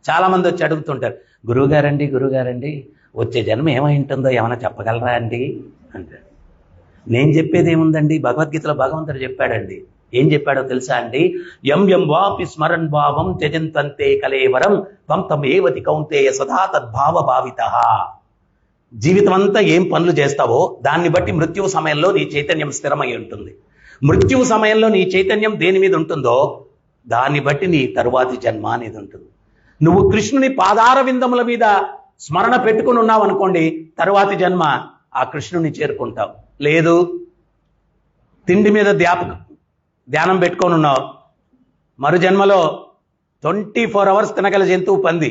చాలామంది వచ్చి అడుగుతుంటారు, గురువుగారండి వచ్చే జన్మ ఏమై ఉంటుందో ఏమైనా చెప్పగలరా అండి అంటారు. నేను చెప్పేది ఏముందండి, భగవద్గీతలో భగవంతుడు చెప్పాడండి. ఏం చెప్పాడో తెలుసా అండి? యం యం వాపి స్మరన్ భావం త్యజంతంతే కలేవరం త్వం తం ఏవతి కౌంతేయ సదా తద్భావ భావితః. జీవితం అంతా ఏం పనులు చేస్తావో దాన్ని బట్టి మృత్యువు సమయంలో నీ చైతన్యం స్థిరమై ఉంటుంది. మృత్యువు సమయంలో నీ చైతన్యం దేని మీద ఉంటుందో దాన్ని బట్టి నీ తరువాతి జన్మ అనేది ఉంటుంది. నువ్వు కృష్ణుని పాదార విందముల మీద స్మరణ పెట్టుకుని ఉన్నావు అనుకోండి, తరువాతి జన్మ ఆ కృష్ణుని చేరుకుంటావు. లేదు తిండి మీద ధ్యానం పెట్టుకొని ఉన్నావు, మరు జన్మలో 24 hours తినగల జంతువు పంది,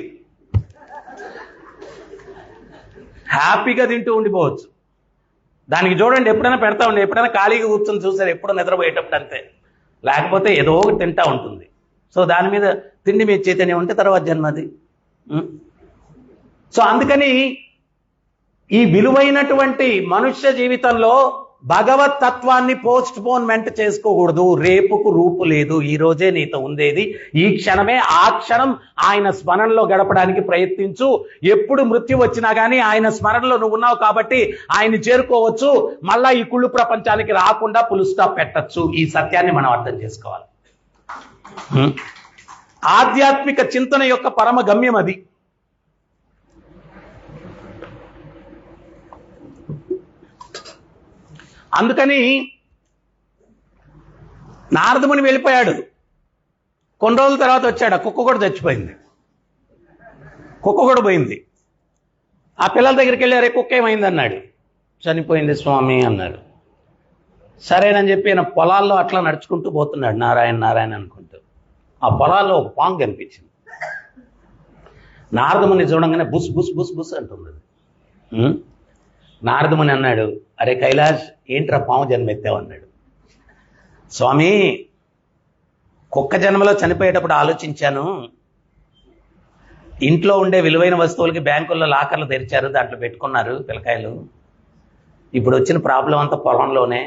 హ్యాపీగా తింటూ ఉండిపోవచ్చు. దానికి చూడండి, ఎప్పుడైనా పెడతా ఉండి, ఎప్పుడైనా ఖాళీగా కూర్చొని చూసారు, ఎప్పుడో నిద్రపోయేటప్పుడు అంతే, లేకపోతే ఏదో ఒకటి తింటా ఉంటుంది. సో దాని మీద తిండి మీద చైతన్యం ఉంటే తర్వాత జన్మది. సో అందుకని ఈ విలువైనటువంటి మనుష్య జీవితంలో భగవత్ తత్వాన్ని పోస్ట్ పోన్మెంట్ చేసుకోకూడదు. రేపుకు రూపు లేదు, ఈ రోజే నీతో ఉండేది, ఈ క్షణమే, ఆ క్షణం ఆయన స్మరణలో గడపడానికి ప్రయత్నించు. ఎప్పుడు మృత్యు వచ్చినా కానీ ఆయన స్మరణలో నువ్వు ఉన్నావు కాబట్టి ఆయన్ని చేరుకోవచ్చు. మళ్ళా ఈ కుళ్ళు ప్రపంచానికి రాకుండా ఫుల్ స్టాప్ పెట్టచ్చు. ఈ సత్యాన్ని మనం అర్థం చేసుకోవాలి. ఆధ్యాత్మిక చింతన యొక్క పరమ గమ్యం అది. అందుకని నారదముని వెళ్ళిపోయాడు. కొన్ని రోజుల తర్వాత వచ్చాడు, ఆ కుక్క కూడా చచ్చిపోయింది, కుక్క కూడా పోయింది. ఆ పిల్లల దగ్గరికి వెళ్ళారే, కుక్క ఏమైంది అన్నాడు. చనిపోయింది స్వామి అన్నాడు. సరేనని చెప్పి ఆయన పొలాల్లో అట్లా నడుచుకుంటూ పోతున్నాడు, నారాయణ నారాయణ అనుకుంటూ. ఆ పొలాల్లో ఒక పాము కనిపించింది. నారదముని చూడంగానే బుస్ బుస్ బుస్ బుస్ అంటుంది. నారదముని అన్నాడు, అరే కైలాష్, ఏంట్రా పాము జన్మ ఎత్తావన్నాడు. స్వామి, కుక్క జన్మలో చనిపోయేటప్పుడు ఆలోచించాను, ఇంట్లో ఉండే విలువైన వస్తువులకి బ్యాంకుల్లో లాకర్లు తెరిచారు, దాంట్లో పెట్టుకున్నారు పిల్లకాయలు. ఇప్పుడు వచ్చిన ప్రాబ్లం అంతా పొలంలోనే.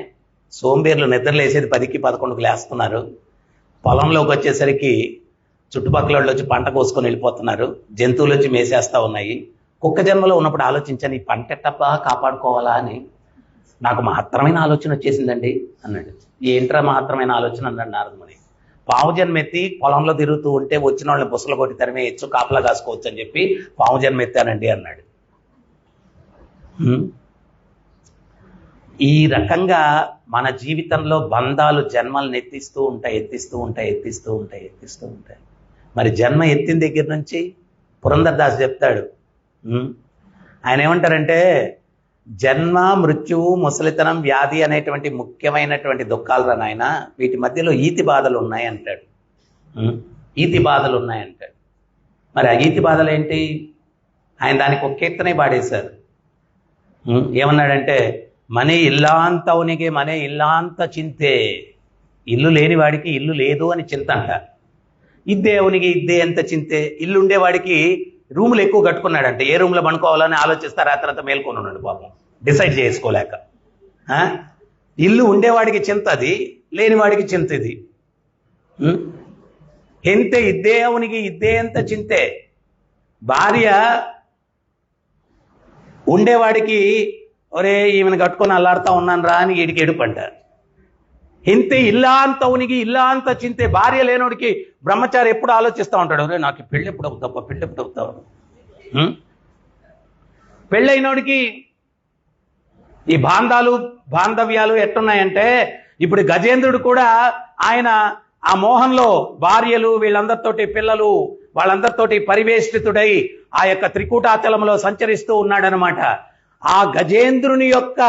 సోంబేర్లు నిద్రలేసేది 10కి 11కి లేస్తున్నారు. పొలంలోకి వచ్చేసరికి చుట్టుపక్కల వాళ్ళు వచ్చి పంట కోసుకొని వెళ్ళిపోతున్నారు, జంతువులు వచ్చి మేసేస్తూ ఉన్నాయి. కుక్క జన్మలో ఉన్నప్పుడు ఆలోచించాను, ఈ పంట ఎట్టబ్బా కాపాడుకోవాలా అని నాకు మహత్తరమైన ఆలోచన వచ్చేసిందండి అన్నాడు. ఏంట్రా మహత్తరమైన ఆలోచన అన్నాడు నారదముని. పాము జన్మెత్తి పొలంలో తిరుగుతూ ఉంటే వచ్చిన వాళ్ళని బుసలు కొట్టి తరిమేయచ్చు, కాపలా కాసుకోవచ్చు అని చెప్పి పాము జన్మెత్తానండి అన్నాడు. ఈ రకంగా మన జీవితంలో బంధాలు జన్మలను ఎత్తిస్తూ ఉంటాయి. మరి జన్మ ఎత్తిన దగ్గర నుంచి పురంధరదాస్ చెప్తాడు, ఆయన ఏమంటారంటే, జన్మ, మృత్యువు, ముసలితనం, వ్యాధి అనేటువంటి ముఖ్యమైనటువంటి దుఃఖాలు రా నాయన, వీటి మధ్యలో ఈతి బాధలు ఉన్నాయి అంటాడు. ఈతి బాధలు ఉన్నాయంటాడు. మరి ఆ ఈతి బాధలు ఏంటి? ఆయన దానికి ఒక కీర్తనే పాడేశారు. ఏమన్నాడంటే, మనే ఇల్లాంతవునికి మనే ఇల్లాంత చింతే, ఇల్లు లేని వాడికి ఇల్లు లేదు అని చింత అంట. ఇద్దేవునికి ఇద్దే ఎంత చింతే, ఇల్లు ఉండేవాడికి రూములు ఎక్కువ కట్టుకున్నాడంటే ఏ రూమ్లో పనుకోవాలని ఆలోచిస్తా రాత్రంతా మేల్కొని ఉన్నాడు పాపం, డిసైడ్ చేసుకోలేక. ఇల్లు ఉండేవాడికి చింత అది, లేనివాడికి చింత ఇది. ఎంతే ఇద్దేవునికి ఇద్దే ఎంత చింతే. భార్య ఉండేవాడికి ఒరే ఈమెను కట్టుకొని అల్లాడుతూ ఉన్నాను రా అని వీడికి ఎడుపంట. ఇంతే ఇల్లాంతవునికి ఇల్లాంత చింతే. భార్య లేనోడికి బ్రహ్మచారి ఎప్పుడు ఆలోచిస్తూ ఉంటాడు, ఒరే నాకు పెళ్ళి ఎప్పుడు అవుతావు, పెళ్ళి ఎప్పుడు అవుతావు. పెళ్ళైనోడికి ఈ బాంధవ్యాలు ఎట్టున్నాయంటే, ఇప్పుడు గజేంద్రుడు కూడా ఆయన ఆ మోహంలో భార్యలు వీళ్ళందరితోటి పిల్లలు వాళ్ళందరితోటి పరివేష్టితుడై ఆ యొక్క త్రికూటాచలంలో సంచరిస్తూ ఉన్నాడనమాట. ఆ గజేంద్రుని యొక్క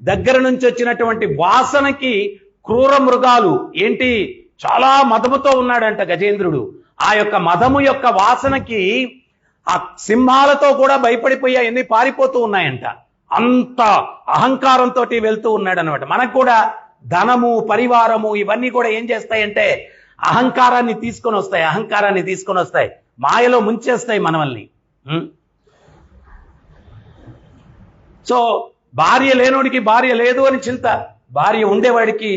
దగ్గర నుంచి వచ్చినటువంటి వాసనకి క్రూర మృగాలు ఏంటి చాలా మదముతో ఉన్నాడంట గజేంద్రుడు. ఆ యొక్క మదము యొక్క వాసనకి ఆ సింహాలతో కూడా భయపడిపోయా ఎన్ని పారిపోతూ ఉన్నాయంట. అంత అహంకారంతో వెళ్తూ ఉన్నాడు అనమాట. మనకు కూడా ధనము, పరివారము ఇవన్నీ కూడా ఏం చేస్తాయంటే అహంకారాన్ని తీసుకొని వస్తాయి, మాయలో ముంచేస్తాయి మనల్ని. సో భార్య లేనోడికి భార్య లేదు అని చింత, భార్య ఉండేవాడికి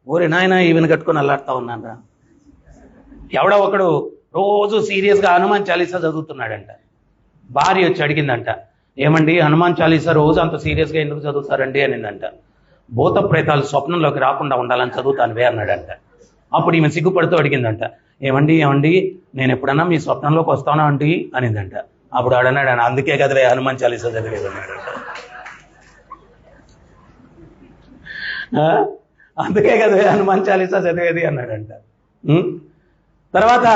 ఓరే నాయన ఈవెన కట్టుకొని అల్లాడుతూ ఉన్నాను రా. ఎవడో ఒకడు రోజు సీరియస్గా హనుమాన్ చాలీసా చదువుతున్నాడంట. భార్య వచ్చి అడిగిందంట, ఏమండి హనుమాన్ చాలీసా రోజు అంత సీరియస్గా ఎందుకు చదువుతారండి అనిందంట. భూత ప్రేతాలు స్వప్నంలోకి రాకుండా ఉండాలని చదువుతానువే అన్నాడంట. అప్పుడు ఈమె సిగ్గుపడుతూ అడిగిందంట, ఏమండి నేను ఎప్పుడన్నా మీ స్వప్నంలోకి వస్తానా అండి అనిందంట. అప్పుడు ఆడన్నాడు, అందుకే కదవే హనుమాన్ చాలీసా చదివేది అన్నాడంట. అందుకే కదవే హనుమాన్ చాలీసా చదివేది అన్నాడంట. తర్వాత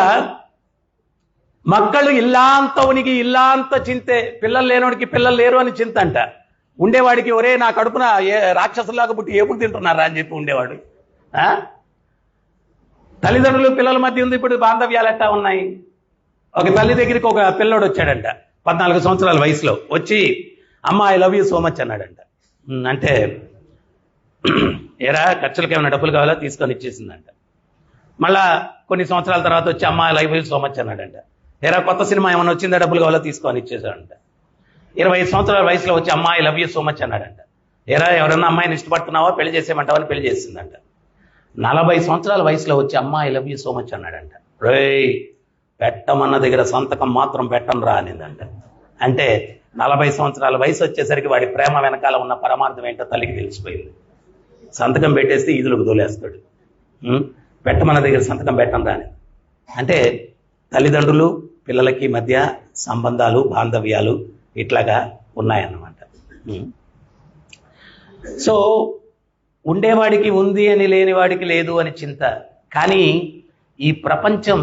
మక్కಳು ఇల్లాంత ఉనికి ఇల్లాంత చింతే, పిల్లలు లేనోడికి పిల్లలు లేరు అని చింత అంట. ఉండేవాడికి ఒరే నా కడుపున రాక్షసులాగా పుట్టి ఏపుకు తింటున్నారా అని చెప్పి ఉండేవాడు. తల్లిదండ్రులు పిల్లల మధ్య ఉంది ఇప్పుడు బాంధవ్యాలు ఎట్టా ఉన్నాయి. ఒక తల్లి దగ్గరికి ఒక పిల్లోడు వచ్చాడంట, 14 సంవత్సరాల వయసులో వచ్చి, అమ్మ I love you so much అన్నాడంట. అంటే ఏరా ఖర్చులకి ఏమైనా డబ్బులు కావాలా తీసుకొని ఇచ్చేసిందంట. మళ్ళా కొన్ని సంవత్సరాల తర్వాత వచ్చి అమ్మ I love you so much అన్నాడంట. ఏరా కొత్త సినిమా ఏమైనా వచ్చిందా డబ్బులు కావాలా తీసుకొని ఇచ్చేసాడంట. 25 సంవత్సరాల వయసులో వచ్చి అమ్మ I love you so much అన్నాడంట. ఏరా ఎవరన్నా అమ్మాయిని ఇష్టపడుతున్నావా పెళ్లి చేసేయమంటావని పెళ్లి చేసిందంట. 40 సంవత్సరాల వయసులో వచ్చి అమ్మ I love you so much అన్నాడంట. రేయ్ పెట్టమన్న దగ్గర సంతకం మాత్రం పెట్టను రా అనిందంట. అంటే 40 సంవత్సరాల వయసు వచ్చేసరికి వాడి ప్రేమ వెనకాల ఉన్న పరమార్థం ఏంటో తల్లికి తెలిసిపోయింది. సంతకం పెట్టేస్తే ఈదులకు దోలేస్తాడు. పెట్టమన్న దగ్గర సంతకం పెట్టను రా అని. అంటే తల్లిదండ్రులు పిల్లలకి మధ్య సంబంధాలు బాంధవ్యాలు ఇట్లాగా ఉన్నాయన్నమాట. సో ఉండేవాడికి ఉంది అని లేనివాడికి లేదు అని చింత. కానీ ఈ ప్రపంచం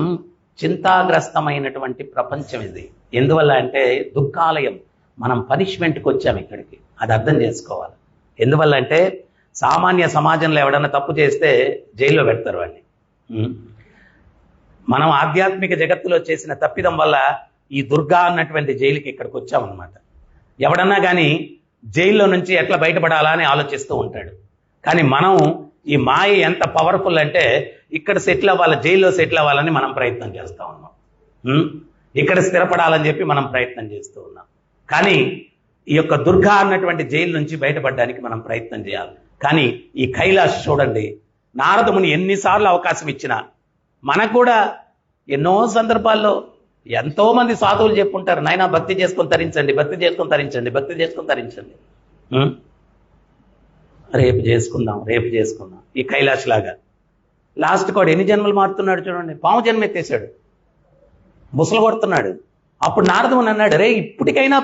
చింతాగ్రస్తమైనటువంటి ప్రపంచం ఇది. ఎందువల్ల అంటే దుఃఖాలయం. మనం పనిష్మెంట్కి వచ్చాము ఇక్కడికి, అది అర్థం చేసుకోవాలి. ఎందువల్ల అంటే సామాన్య సమాజంలో ఎవడన్నా తప్పు చేస్తే జైల్లో పెడతారు వాడిని. మనం ఆధ్యాత్మిక జగత్తులో చేసిన తప్పిదం వల్ల ఈ దుర్గా అన్నటువంటి జైలుకి ఇక్కడికి వచ్చామన్నమాట. ఎవడన్నా కానీ జైల్లో నుంచి ఎట్లా బయటపడాలా అని ఆలోచిస్తూ ఉంటాడు. కానీ మనం ఈ మాయ ఎంత పవర్ఫుల్ అంటే ఇక్కడ సెటిల్ అవ్వాలి, జైల్లో సెటిల్ అవ్వాలని మనం ప్రయత్నం చేస్తూ ఉన్నాం. ఇక్కడ స్థిరపడాలని చెప్పి మనం ప్రయత్నం చేస్తూ ఉన్నాం. కానీ ఈ యొక్క దుర్గా అన్నటువంటి జైలు నుంచి బయటపడడానికి మనం ప్రయత్నం చేయాలి. కానీ ఈ కైలాష్ చూడండి, నారదముని ఎన్నిసార్లు అవకాశం ఇచ్చినా మనకు కూడా ఎన్నో సందర్భాల్లో ఎంతో మంది సాధువులు చెప్పుంటారు, నాయనా భక్తి చేసుకొని తరించండి, భక్తి చేసుకొని తరించండి, భక్తి చేసుకొని తరించండి. రేపు చేసుకుందాం, రేపు చేసుకుందాం. ఈ కైలాష్ లాగా లాస్ట్ కూడా ఎన్ని జన్మలు మారుతున్నాడు చూడండి. పాము జన్మ ఎత్తేసాడు, బుసలు కొడుతున్నాడు. అప్పుడు నారదముని అన్నాడు, రే ఇప్పటికైనా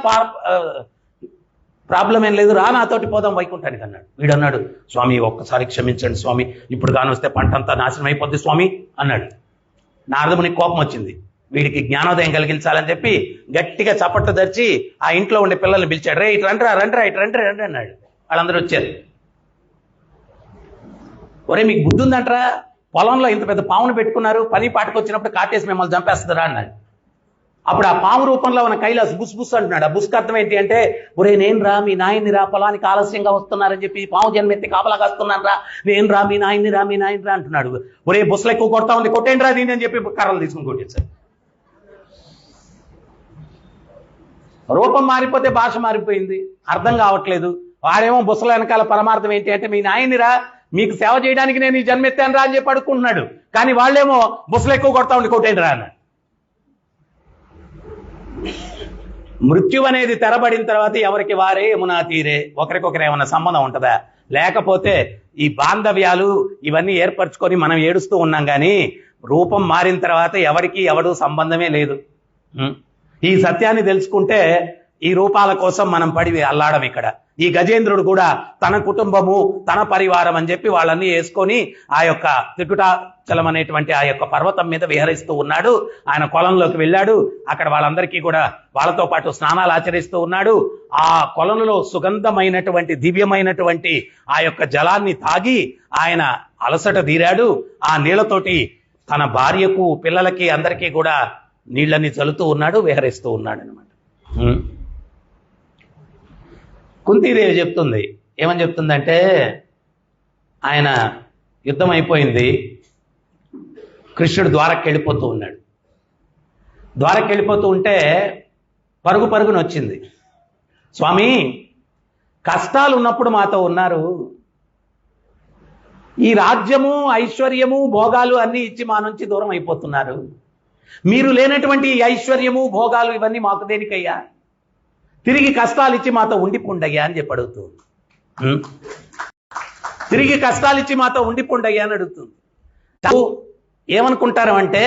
ప్రాబ్లం ఏం లేదు, రా నాతోటి పోదాం వైకుంఠానికి అన్నాడు. వీడు అన్నాడు, స్వామి ఒక్కసారి క్షమించండి స్వామి, ఇప్పుడు కానొస్తే పంట అంతా నాశనం అయిపోద్ది స్వామి అన్నాడు. నారదమునికి కోపం వచ్చింది. వీడికి జ్ఞానోదయం కలిగించాలని చెప్పి గట్టిగా చప్పట్లు ధరిచి ఆ ఇంట్లో ఉండే పిల్లల్ని పిలిచాడు. రే ఇటు రండ్రా రండ్రా ఇటు రండి రండి అన్నాడు. వాళ్ళందరూ వచ్చారు. ఒరే మీకు బుద్ధి ఉందంటరా, పొలంలో ఇంత పెద్ద పామును పెట్టుకున్నారు, పని పాటకు వచ్చినప్పుడు కాటేసి మిమ్మల్ని చంపేస్తుందిరా అన్నాడు. అప్పుడు ఆ పాము రూపంలో ఉన్న కైలాస్ బుస్ బుస్ అంటున్నాడు. ఆ బుస్కి అర్థం ఏంటి అంటే, ఒరే నేను రా మీ నాయన్ని రా, పొలానికి ఆలస్యంగా వస్తున్నారని చెప్పి పాము జన్మెత్తి కాపలాగా వస్తున్నాను రా, నేను రా మీ నాయన్ని రా, మీ నాయన్ని రా అంటున్నాడు. ఒరే బుస్లు ఎక్కువ కొడతా ఉంది, కొట్టేండి రా దీన్ని అని చెప్పి కర్రలు తీసుకుని కొట్టేశారు. రూపం మారిపోతే భాష మారిపోయింది, అర్థం కావట్లేదు. వాడేమో బుసల వెనకాల పరమార్థం ఏంటి అంటే, మీ నాయన్ని రా, మీకు సేవ చేయడానికి నేను ఈ జన్మెత్తాను రా అని చెప్పి అడుక్కుంటున్నాడు. కానీ వాళ్ళేమో బుసలు ఎక్కువ కొడతా ఉండి కొట్టేండి రా అన్నాడు. మృత్యు అనేది తెరబడిన తర్వాత ఎవరికి వారే యమునా తీరే, ఒకరికొకరు ఏమన్నా సంబంధం ఉంటుందా? లేకపోతే ఈ బాంధవ్యాలు ఇవన్నీ ఏర్పరచుకొని మనం ఏడుస్తూ ఉన్నాం. కానీ రూపం మారిన తర్వాత ఎవరికి ఎవడు సంబంధమే లేదు. ఈ సత్యాన్ని తెలుసుకుంటే ఈ రూపాల కోసం మనం పడి అల్లాడం. ఇక్కడ ఈ గజేంద్రుడు కూడా తన కుటుంబము తన పరివారం అని చెప్పి వాళ్ళన్నీ వేసుకొని ఆ యొక్క త్రికుటాచలం అనేటువంటి ఆ యొక్క పర్వతం మీద విహరిస్తూ ఉన్నాడు. ఆయన కొలంలోకి వెళ్ళాడు. అక్కడ వాళ్ళందరికీ కూడా వాళ్ళతో పాటు స్నానాలు ఆచరిస్తూ ఉన్నాడు. ఆ కొలంలో సుగంధమైనటువంటి దివ్యమైనటువంటి ఆ యొక్క జలాన్ని తాగి ఆయన అలసట తీరాడు. ఆ నీళ్లతోటి తన భార్యకు పిల్లలకి అందరికీ కూడా నీళ్ళని చల్లుతూ ఉన్నాడు, విహరిస్తూ ఉన్నాడు అనమాట. కుంతీదేవి చెప్తుంది, ఏమని చెప్తుందంటే, ఆయన యుద్ధం అయిపోయింది, కృష్ణుడు ద్వారకి వెళ్ళిపోతూ ఉన్నాడు. ద్వారకి వెళ్ళిపోతూ ఉంటే పరుగు పరుగున వచ్చింది, స్వామి కష్టాలు ఉన్నప్పుడు మాతో ఉన్నారు, ఈ రాజ్యము ఐశ్వర్యము భోగాలు అన్నీ ఇచ్చి మా నుంచి దూరం అయిపోతున్నారు, మీరు లేనటువంటి ఈ ఐశ్వర్యము భోగాలు ఇవన్నీ మాకు దేనికయ్యా? తిరిగి కష్టాలు ఇచ్చి మాతో ఉండిపోండయ్యా అని చెప్పి అడుగుతుంది. తిరిగి కష్టాలు ఇచ్చి మాతో ఉండిపోండయ్యా అని అడుగుతుంది. ఏమనుకుంటారు అంటే,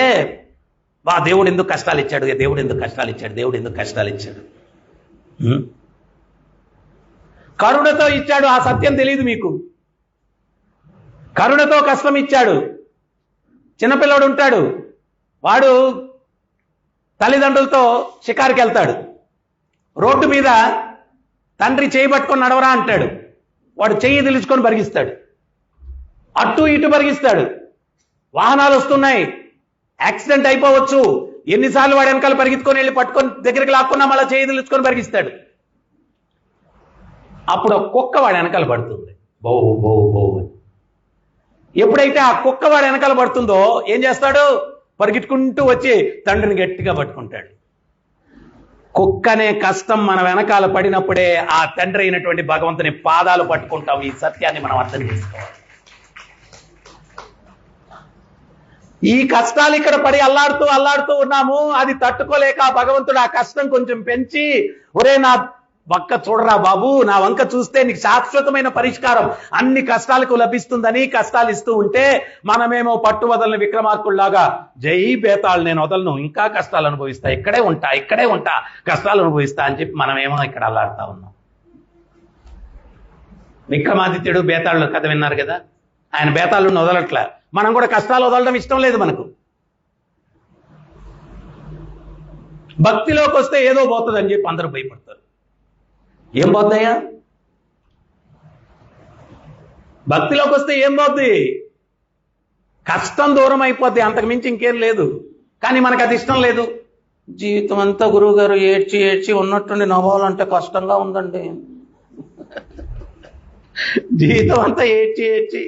వా దేవుడు ఎందుకు కష్టాలు ఇచ్చాడు, దేవుడు ఎందుకు కష్టాలు ఇచ్చాడు, దేవుడు ఎందుకు కష్టాలు ఇచ్చాడు. కరుణతో ఇచ్చాడు, ఆ సత్యం తెలియదు మీకు. కరుణతో కష్టం ఇచ్చాడు. చిన్నపిల్లడు ఉంటాడు, వాడు తల్లిదండ్రులతో షికారుకి వెళ్తాడు. రోడ్డు మీద తండ్రి చేయి పట్టుకొని నడవరా అంటాడు, వాడు చెయ్యి తెలుసుకొని పరిగిస్తాడు, అటు ఇటు పరిగిస్తాడు. వాహనాలు వస్తున్నాయి, యాక్సిడెంట్ అయిపోవచ్చు. ఎన్నిసార్లు వాడు వెనకాల పరిగెత్తుకొని వెళ్ళి పట్టుకొని దగ్గరికి లాక్కున్నా మళ్ళీ చేయి తెలుసుకొని పరిగిస్తాడు. అప్పుడు ఒక కుక్క వాడు వెనకాల పడుతుంది, బో బో బో. ఎప్పుడైతే ఆ కుక్క వాడు వెనకాల పడుతుందో ఏం చేస్తాడు? పరిగెట్టుకుంటూ వచ్చి తండ్రిని గట్టిగా పట్టుకుంటాడు. కుక్క అనే కష్టం మన వెనకాల పడినప్పుడే ఆ తండ్రి అయినటువంటి భగవంతుని పాదాలు పట్టుకుంటాం. ఈ సత్యాన్ని మనం అర్థం చేసుకోవాలి. ఈ కష్టాలు ఇక్కడ పడి అల్లాడుతూ ఉన్నాము. అది తట్టుకోలేక భగవంతుడు ఆ కష్టం కొంచెం పెంచి, ఒరే నా వంక చూడరా బాబు, నా వంక చూస్తే నీకు శాశ్వతమైన పరిష్కారం అన్ని కష్టాలకు లభిస్తుందని కష్టాలు ఇస్తూ ఉంటే, మనమేమో పట్టు వదలని విక్రమార్కుల్లాగా జై బేతాళ్ నేను వదలను, ఇంకా కష్టాలు అనుభవిస్తా, ఇక్కడే ఉంటా కష్టాలు అనుభవిస్తా అని చెప్పి మనమేమో ఇక్కడ అల్లాడుతా ఉన్నాం. విక్రమాదిత్యుడు బేతాళుడు కథ విన్నారు కదా, ఆయన బేతాళుడిని వదలట్లా. మనం కూడా కష్టాలు వదలడం ఇష్టం లేదు మనకు. భక్తిలోకి వస్తే ఏదో పోతుందని చెప్పి అందరూ భయపడతారు. ఏం పోతాయా? భక్తిలోకి వస్తే ఏం పోద్ది? కష్టం దూరం అయిపోద్ది, అంతకు మించి ఇంకేం లేదు. కానీ మనకు అది ఇష్టం లేదు. జీవితం అంతా గురువు గారు ఏడ్చి ఉన్నట్టుండి నవ్వాలంటే కష్టంగా ఉందండి. జీవితం అంతా ఏడ్చి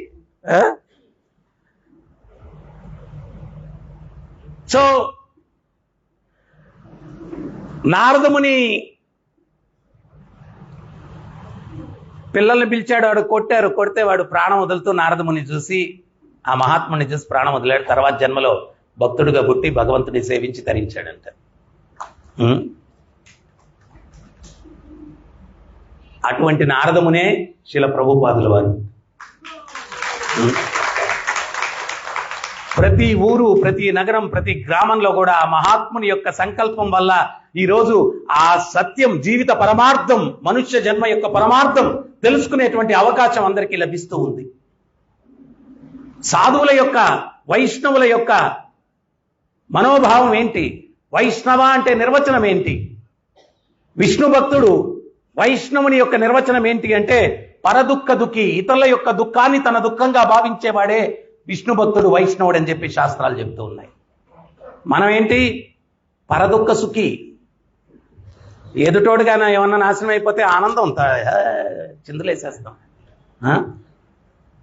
సో నారదముని పిల్లల్ని పిలిచాడు, వాడు కొడితే వాడు ప్రాణం వదులుతూ నారదముని చూసి, ఆ మహాత్ముని చూసి ప్రాణం వదిలాడు. తర్వాత జన్మలో భక్తుడిగా పుట్టి భగవంతుని సేవించి తరించాడంట. అటువంటి నారదమునే శిల ప్రభుపాదుల వారు. ప్రతి ఊరు, ప్రతి నగరం, ప్రతి గ్రామంలో కూడా ఆ మహాత్ముని యొక్క సంకల్పం వల్ల ఈరోజు ఆ సత్యం, జీవిత పరమార్థం, మనుష్య జన్మ యొక్క పరమార్థం తెలుసుకునేటువంటి అవకాశం అందరికీ లభిస్తూ ఉంది. సాధువుల యొక్క, వైష్ణవుల యొక్క మనోభావం ఏంటి? వైష్ణవ అంటే నిర్వచనం ఏంటి? విష్ణు భక్తుడు వైష్ణవుని యొక్క నిర్వచనం ఏంటి అంటే, పరదుఃఖ దుఃఖి, ఇతరుల యొక్క దుఃఖాన్ని తన దుఃఖంగా భావించేవాడే విష్ణు భక్తుడు, వైష్ణవుడు అని చెప్పి శాస్త్రాలు చెప్తూ ఉన్నాయి. మనం ఏంటి? పరదుఃఖ సుఖి. ఎదుటోడుగా ఏమన్నా నాశనం అయిపోతే ఆనందం చిందులేసేస్తాం.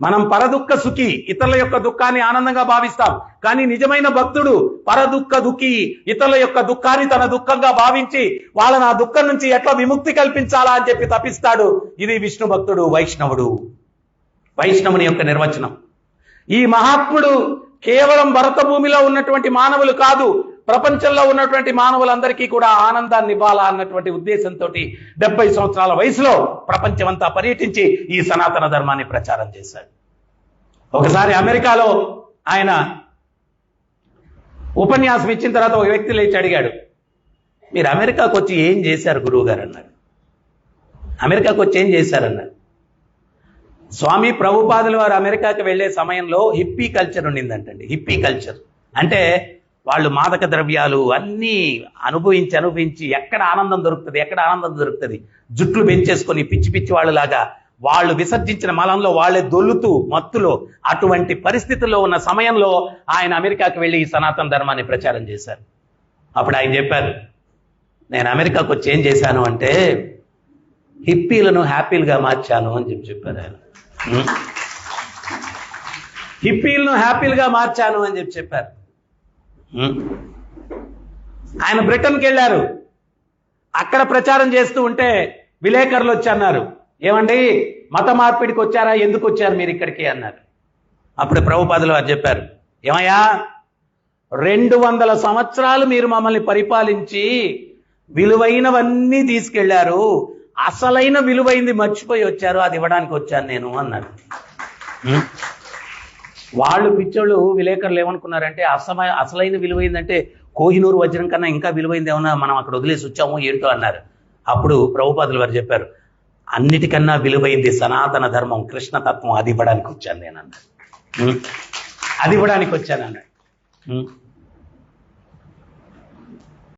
మనం పరదుఃఖ సుఖి, ఇతరుల యొక్క దుఃఖాన్ని ఆనందంగా భావిస్తాం. కానీ నిజమైన భక్తుడు పరదుఃఖ దుఃఖి, ఇతరుల యొక్క దుఃఖాన్ని తన దుఃఖంగా భావించి వాళ్ళని ఆ దుఃఖం నుంచి ఎట్లా విముక్తి కల్పించాలా అని చెప్పి తపిస్తాడు. ఇది విష్ణు భక్తుడు, వైష్ణవుడు, వైష్ణవుని యొక్క నిర్వచనం. ఈ మహాత్ముడు కేవలం భరత భూమిలో ఉన్నటువంటి మానవులు కాదు, ప్రపంచంలో ఉన్నటువంటి మానవులందరికీ కూడా ఆనందాన్ని ఇవ్వాలా అన్నటువంటి ఉద్దేశంతో 70 సంవత్సరాల వయసులో ప్రపంచమంతా పర్యటించి ఈ సనాతన ధర్మాన్ని ప్రచారం చేశాడు. ఒకసారి అమెరికాలో ఆయన ఉపన్యాసం ఇచ్చిన తర్వాత ఒక వ్యక్తి లేచి అడిగాడు, మీరు అమెరికాకు వచ్చి ఏం చేశారు గురువు గారు అన్నాడు. అమెరికాకు వచ్చి ఏం చేశారన్నాడు. స్వామి ప్రభుపాదుల వారు అమెరికాకి వెళ్లే సమయంలో హిప్పీ కల్చర్ ఉండిందంటండి. హిప్పీ కల్చర్ అంటే వాళ్ళు మాదక ద్రవ్యాలు అన్నీ అనుభవించి ఎక్కడ ఆనందం దొరుకుతుంది, జుట్లు పెంచేసుకొని పిచ్చి వాళ్ళలాగా వాళ్ళు విసర్జించిన మలంలో వాళ్ళే దొల్లుతూ మత్తులో అటువంటి పరిస్థితుల్లో ఉన్న సమయంలో ఆయన అమెరికాకి వెళ్ళి ఈ సనాతన ధర్మాన్ని ప్రచారం చేశారు. అప్పుడు ఆయన చెప్పారు, నేను అమెరికాకు వచ్చి ఏం చేశాను అంటే హిప్పీలను హ్యాపీలుగా మార్చాను అని చెప్పారు ఆయన. హిప్పీలను హ్యాపీలుగా మార్చాను అని చెప్పారు. ఆయన బ్రిటన్కి వెళ్ళారు. అక్కడ ప్రచారం చేస్తూ ఉంటే విలేకరులు వచ్చి అన్నారు, ఏమండి మత మార్పిడికి వచ్చారా, ఎందుకు వచ్చారు మీరు ఇక్కడికి అన్నారు. అప్పుడు ప్రభుపాదులు వారు చెప్పారు, ఏమయ్యా 200 సంవత్సరాలు మీరు మమ్మల్ని పరిపాలించి విలువైనవన్నీ తీసుకెళ్లారు, అసలైన విలువైంది మర్చిపోయి వచ్చారు, అది ఇవ్వడానికి వచ్చాను నేను అన్నాడు. వాళ్ళు పిచ్చోళ్ళు విలేకరులు ఏమనుకున్నారంటే అసలైన విలువైందంటే కోహినూరు వజ్రం కన్నా ఇంకా విలువైంది ఏమన్నా మనం అక్కడ వదిలేసి వచ్చామో ఏంటో అన్నారు. అప్పుడు ప్రభుపాదులు వారు చెప్పారు, అన్నిటికన్నా విలువైంది సనాతన ధర్మం, కృష్ణతత్వం, అది ఇవ్వడానికి వచ్చాను నేను అన్నాడు. అది ఇవ్వడానికి వచ్చాను అన్నాడు.